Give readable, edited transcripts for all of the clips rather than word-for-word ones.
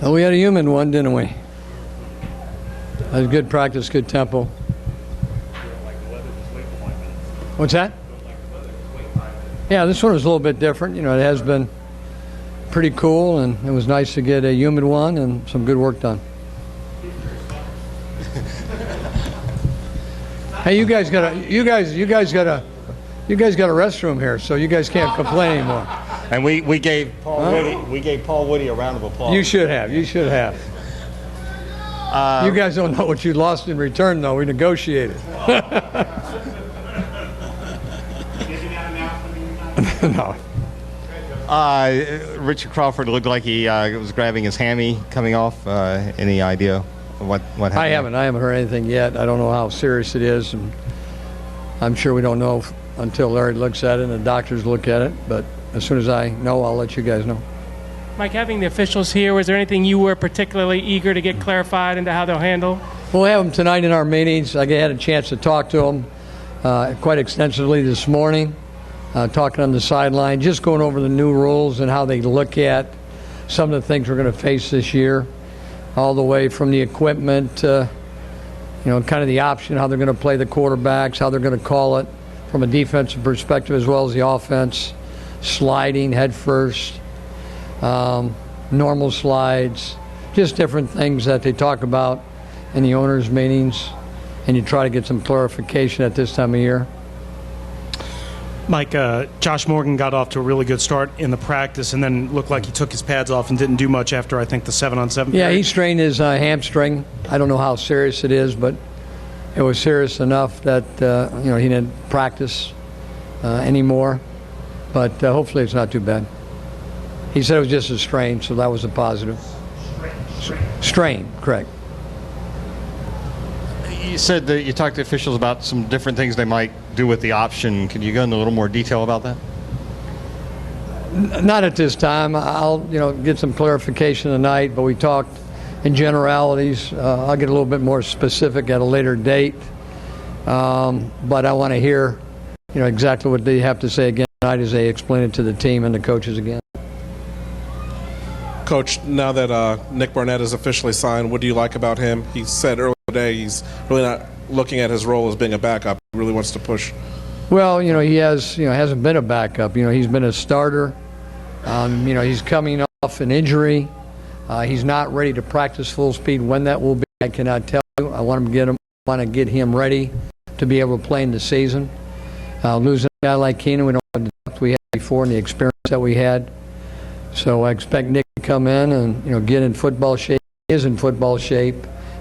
Well, we had a human one, didn't we? That was good practice, good tempo. What's that? Yeah, this one was a little bit different. You know, it has been pretty cool, and it was nice to get a humid one and some good work done. Hey, you guys got a restroom here, so you guys can't complain anymore. And we gave Paul Woody a round of applause. You should have. You guys don't know what you lost in return, though. We negotiated. No. Richard Crawford looked like he was grabbing his hammy coming off. Any idea of what happened? I haven't heard anything yet. I don't know how serious it is, and I'm sure we don't know until Larry looks at it and the doctors look at it. But as soon as I know, I'll let you guys know. Mike, having the officials here, was there anything you were particularly eager to get clarified into how they'll handle? We'll have them tonight in our meetings. I had a chance to talk to them quite extensively this morning. Talking on the sideline, just going over the new rules and how they look at some of the things we're going to face this year, all the way from the equipment to, kind of the option, how they're going to play the quarterbacks, how they're going to call it from a defensive perspective as well as the offense, sliding head first, normal slides, just different things that they talk about in the owners' meetings, and you try to get some clarification at this time of year. Mike, Josh Morgan got off to a really good start in the practice and then looked like he took his pads off and didn't do much after, I think, the 7-on-7 Yeah, period. he strained his hamstring. I don't know how serious it is, but it was serious enough that, he didn't practice anymore. But hopefully it's not too bad. He said it was just a strain, so that was a positive. Strain, correct. You said that you talked to officials about some different things they might do with the option. Can you go into a little more detail about that? Not at this time. I'll get some clarification tonight, but we talked in generalities. I'll get a little bit more specific at a later date. But I want to hear exactly what they have to say again tonight as they explain it to the team and the coaches again. Coach, now that Nick Barnett is officially signed, what do you like about him? He said earlier today he's really not looking at his role as being a backup. He really wants to push. Well, he hasn't been a backup. He's been a starter. He's coming off an injury. He's not ready to practice full speed. When that will be, I cannot tell you. I want to get him ready to be able to play in the season. Losing a guy like Keenan, we don't have the depth we had before and the experience that we had. So I expect Nick to come in and get in football shape. He is in football shape.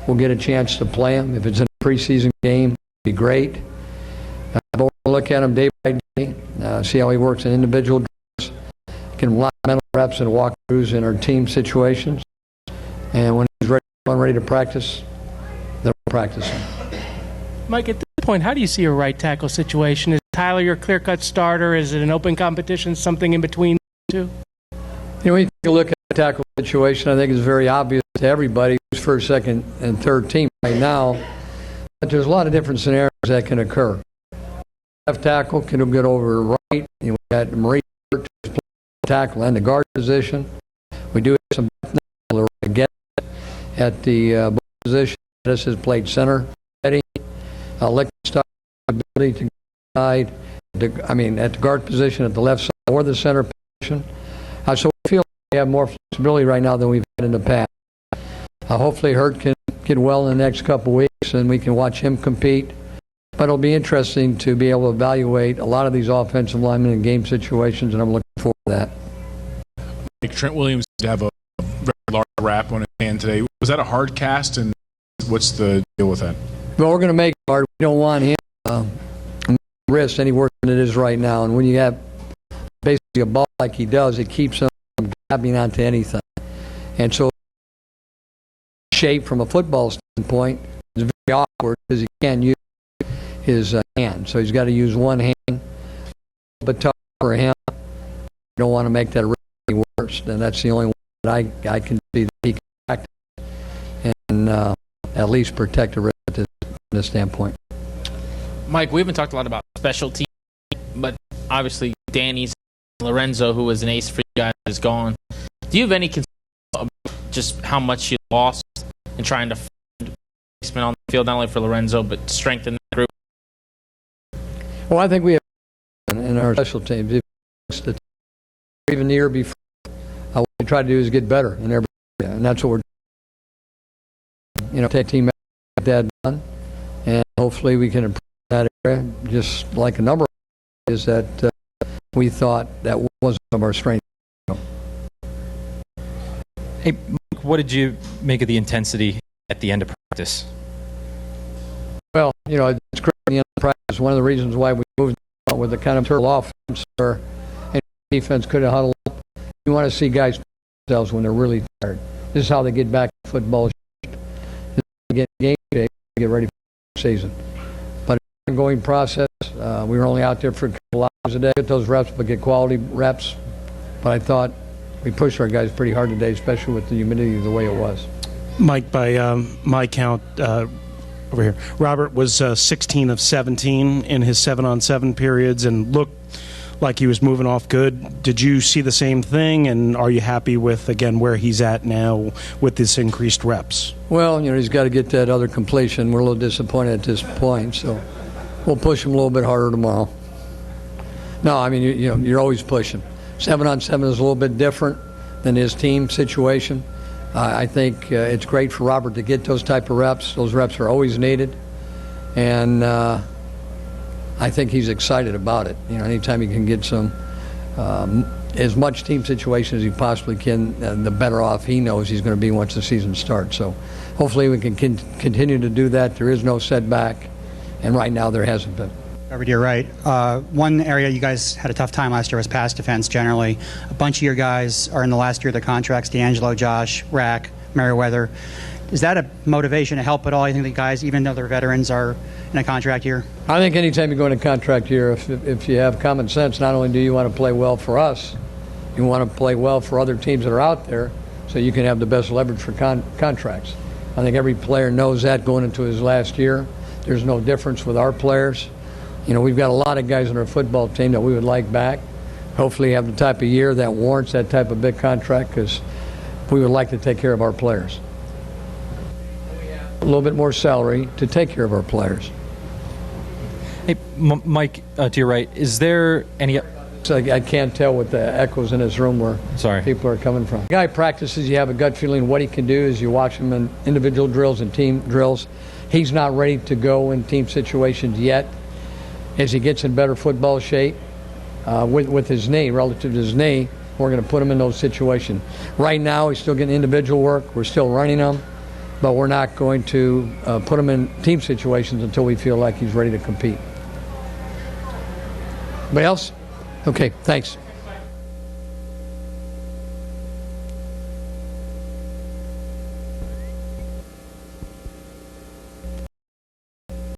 We'll get a chance to play him. If it's in a preseason game, it'd be great. But we'll look at him day by day, see how he works in individual drills, get him a lot of mental reps and walkthroughs in our team situations. And when he's ready to practice, then we'll practice him. Mike, at this point, how do you see a right tackle situation? Is Tyler your clear-cut starter? Is it an open competition, something in between the two? When you take a look at the tackle situation, I think it's very obvious to everybody who's first, second, and third team right now that there's a lot of different scenarios that can occur. Left tackle can get over right. We got Marie tackle and the guard position. We do have some again at the position. This has played center. Eddie, Lichtenstein ability to guide. At the guard position at the left side or the center position. So we feel we have more flexibility right now than we've had in the past. Hopefully Hurt can get well in the next couple weeks and we can watch him compete. But it'll be interesting to be able to evaluate a lot of these offensive linemen in game situations, and I'm looking forward to that. Trent Williams did have a very large wrap on his hand today. Was that a hard cast, and what's the deal with that? Well, we're going to make it hard. We don't want him wrist any worse than it is right now. And when you have basically a ball like he does, it keeps him from grabbing onto anything. And so shape from a football standpoint is very awkward because he can't use his hand. So he's got to use one hand. But tough for him. You don't want to make that really worse. And that's the only one that I can see that he can practice and at least protect the wrist from this standpoint. Mike, we haven't talked a lot about special teams, but obviously Danny's Lorenzo, who was an ace for you guys, is gone. Do you have any concern about just how much you lost and trying to find replacement on the field, not only for Lorenzo, but strengthen the group? Well, I think we have in our special teams. Even the year before, what we try to do is get better in every area, and that's what we're doing. Take a team like that done, and hopefully we can improve that area, just like a number of areas that we thought that wasn't some of our strengths. Hey, Mike, what did you make of the intensity at the end of practice? Well, it's great in the end of practice. One of the reasons why we moved on with the kind of turtle offense or defense could have huddled up. You want to see guys push themselves when they're really tired. This is how they get back to football. This is how they get game shape, get ready for the season. But it's an ongoing process. We were only out there for a couple hours a day. Get those reps, but get quality reps. But I thought we pushed our guys pretty hard today, especially with the humidity the way it was. Mike, by my count, over here, Robert was 16 of 17 in his 7-on-7 periods and looked like he was moving off good. Did you see the same thing, and are you happy with, again, where he's at now with this increased reps? Well, he's got to get that other completion. We're a little disappointed at this point, so we'll push him a little bit harder tomorrow. No, I mean, you're always pushing. 7-on-7 is a little bit different than his team situation. I think it's great for Robert to get those type of reps. Those reps are always needed, and I think he's excited about it. Anytime he can get some as much team situation as he possibly can, the better off he knows he's going to be once the season starts. So hopefully we can continue to do that. There is no setback, and right now there hasn't been. Robert, you're right. One area you guys had a tough time last year was pass defense generally. A bunch of your guys are in the last year of their contracts, D'Angelo, Josh, Rack, Merriweather. Is that a motivation to help at all? You think the guys, even though they're veterans, are in a contract year? I think anytime you go in a contract year, if you have common sense, not only do you want to play well for us, you want to play well for other teams that are out there so you can have the best leverage for contracts. I think every player knows that going into his last year. There's no difference with our players. We've got a lot of guys on our football team that we would like back. Hopefully have the type of year that warrants that type of big contract because we would like to take care of our players. A little bit more salary to take care of our players. Hey, Mike, to your right, is there any... So I can't tell what the echoes in this room where people are coming from. The guy practices, you have a gut feeling what he can do as you watch him in individual drills and team drills. He's not ready to go in team situations yet. As he gets in better football shape with his knee, relative to his knee, we're going to put him in those situations. Right now, he's still getting individual work. We're still running him, but we're not going to put him in team situations until we feel like he's ready to compete. Anybody else? Okay, thanks.